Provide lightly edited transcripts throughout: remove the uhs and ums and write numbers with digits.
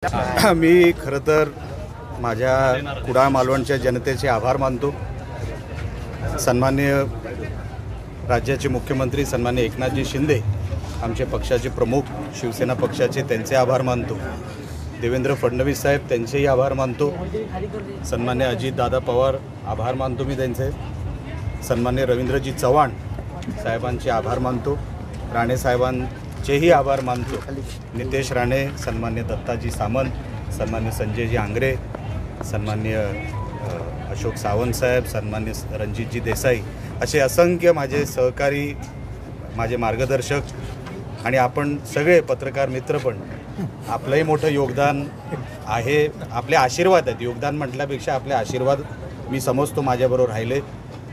मी खरं तर माझ्या कुडाळ मालवणच्या जनतेचे आभार मानतो। सन्माननीय राज्याचे मुख्यमंत्री सन्माननीय एकनाथजी शिंदे, आमचे पक्षाचे प्रमुख, शिवसेना पक्षाचे, त्यांचे आभार मानतो। देवेंद्र फडणवीस साहेब, त्यांचेही आभार मानतो। सन्माननीय अजितदादा पवार, आभार मानतो मी त्यांचे। सन्माननीय रवींद्रजी चव्हाण साहेबांचे आभार मानतो। राणे साहेबांचेही आभार मानतो। नितेश राणे, सन्माननीय दत्ताजी सामंत, सन्माननीय संजयजी आंग्रे, सन्माननीय अशोक सावंत साहेब, सन्माननीय रणजितजी देसाई, असे असंख्य माझे सहकारी, माझे मार्गदर्शक आणि आपण सगळे पत्रकार मित्र पण, आपलंही मोठं योगदान आहे। आपले आशीर्वाद आहेत, योगदान म्हटल्यापेक्षा आपले आशीर्वाद मी समजतो माझ्याबरोबर राहिले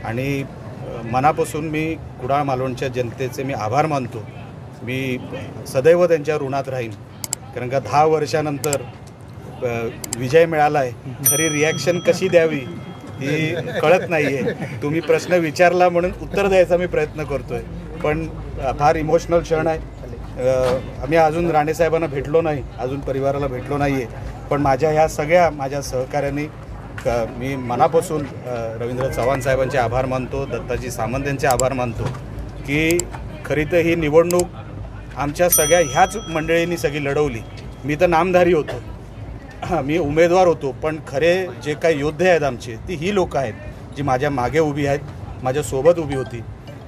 आणि मनापासून मी कुडाळ मालवणच्या जनतेचे मी आभार मानतो। मी सदैव त्यांच्या ऋणात राहीन, कारण का 10 वर्षानंतर विजय मिळाला आहे। खरी रिॲक्शन कशी द्यावी ही कळत नाही आहे। तुम्ही प्रश्न विचारला म्हणून उत्तर द्यायचा मी प्रयत्न करतो आहे, पण फार इमोशनल क्षण आहे। आम्ही अजून राणेसाहेबांना भेटलो नाही, अजून परिवाराला भेटलो नाही आहे, पण माझ्या ह्या सगळ्या माझ्या सहकाऱ्यांनी मी मनापासून रवींद्र चव्हाण साहेबांचे आभार मानतो, दत्ताजी सामंत यांचे आभार मानतो की खरी तर ही निवडणूक आमच्या सगळ्या ह्याच मंडळींनी सगळी लढवली। मी तर नामधारी होतो, मी उमेदवार होतो, पण खरे जे काही योद्धे आहेत आमचे, ती ही लोक आहेत जी माझ्या मागे उभी आहेत, माझ्यासोबत उभी होती।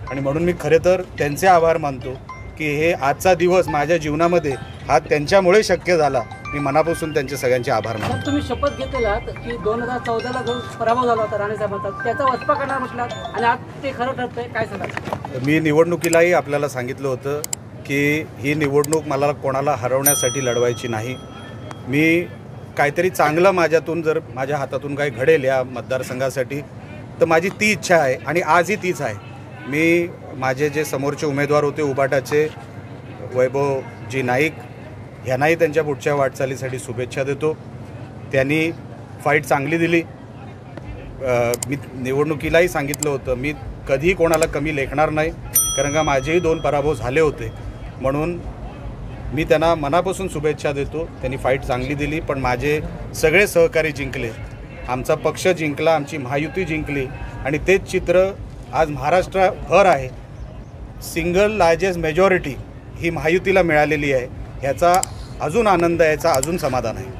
आणि म्हणून मी खरे तर त्यांचे आभार मानतो की हे आजचा दिवस माझ्या जीवनामध्ये हा त्यांच्यामुळे शक्य झाला। मी मनापासून त्यांचे सगळ्यांचे आभार मानतो। तुम्ही शपथ घेतलात की 2014ला जो पराभव झाला होता राणेसाहेबांचा, त्याचा वचपा करणार म्हटलात आणि आज ते खरं ठरतंय, काय सांगाल? मी निवडणुकीलाही आपल्याला सांगितलं होतं की ही निवडणूक मला कोणाला हरवण्यासाठी लढवायची नाही। मी काहीतरी चांगलं माझ्यातून, जर माझ्या हातातून काही घडेल या मतदारसंघासाठी, तर माझी ती इच्छा आहे आणि आजही तीच आहे। मी माझे जे समोरचे उमेदवार होते उबाटाचे, वैभवजी नाईक, ह्यांनाही त्यांच्या पुढच्या वाटचालीसाठी शुभेच्छा देतो। त्यांनी फाईट चांगली दिली। मी निवडणुकीलाही सांगितलं होतं मी कधीही कोणाला कमी लेखणार नाही, कारण का माझेही 2 पराभव झाले होते, म्हणून मी त्यांना मनापासून शुभेच्छा देतो। त्यांनी फाईट चांगली दिली, पण माझे सगळे सहकारी जिंकले, आमचा पक्ष जिंकला, आमची महायुती जिंकली आणि तेच चित्र आज महाराष्ट्रभर आहे। सिंगल लार्जेस्ट मेजॉरिटी ही महायुतीला मिळालेली आहे, ह्याचा अजून आनंद, याचा अजून समाधान आहे।